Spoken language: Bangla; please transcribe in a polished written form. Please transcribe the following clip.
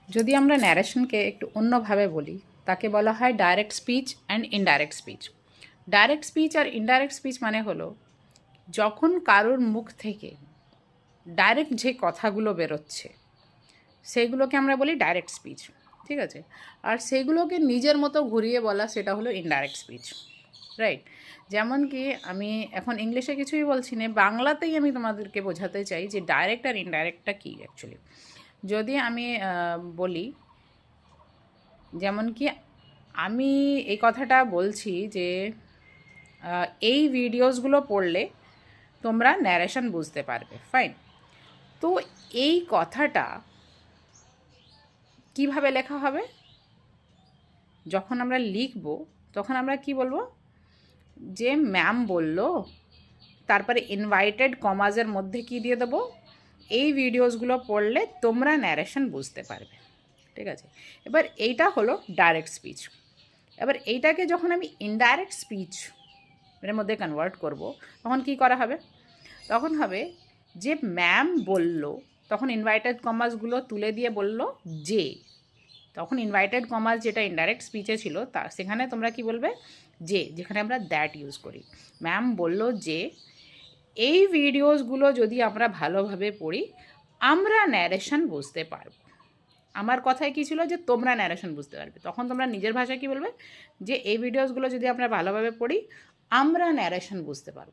যদি আমরা ন্যারেশনকে একটু অন্যভাবে বলি তাকে বলা হয় direct speech and indirect speech. Direct speech আর ইনডাইরেক্ট স্পিচ মানে হলো যখন কারোর মুখ থেকে ডাইরেক্ট যে কথাগুলো বেরোচ্ছে সেগুলোকে আমরা বলি ডাইরেক্ট স্পিচ, ঠিক আছে? আর সেগুলোকে নিজের মতো ঘুরিয়ে বলা সেটা হলো ইনডাইরেক্ট স্পিচ, রাইট? যেমন কি আমি এখন ইংলিশে কিছুই বলছি না, বাংলাতেই আমি তোমাদেরকে বোঝাতে চাই যে ডাইরেক্ট আর ইনডাইরেক্টটা কী অ্যাকচুয়ালি। যদি আমি বলি, যেমন কি আমি এই কথাটা বলছি যে এই ভিডিওসগুলো পড়লে তোমরা ন্যারেশন বুঝতে পারবে, ফাইন। তো এই কথাটা কিভাবে লেখা হবে? যখন আমরা লিখব তখন আমরা কি বলবো, যে ম্যাম বলল, তারপরে ইনভাইটেড কমাজের মধ্যে কি দিয়ে দেবো, এই ভিডিওসগুলো পড়লে তোমরা ন্যারেশন বুঝতে পারবে, ঠিক আছে? এবার এইটা হলো ডাইরেক্ট স্পিচ। এবার এইটাকে যখন আমি ইনডাইরেক্ট স্পিচ এর মধ্যে কনভার্ট করব, তখন কি করা হবে? তখন হবে যে ম্যাম বলল, তখন ইনভাইটেড কমাসগুলো তুলে দিয়ে বলল যে, তখন ইনভাইটেড কমাস যেটা ইনডাইরেক্ট স্পিচে ছিল তা সেখানে তোমরা কি বলবে, যে, যেখানে আমরা দ্যাট ইউজ করি। ম্যাম বলল যে এই ভিডিওসগুলো যদি আমরা ভালোভাবে পড়ি আমরা ন্যারেশন বুঝতে পারবো। আমার কথায় কী ছিল, যে তোমরা ন্যারেশন বুঝতে পারবে। তখন তোমরা নিজের ভাষায় কী বলবে, যে এই ভিডিওসগুলো যদি আমরা ভালোভাবে পড়ি আমরা ন্যারেশন বুঝতে পারবো।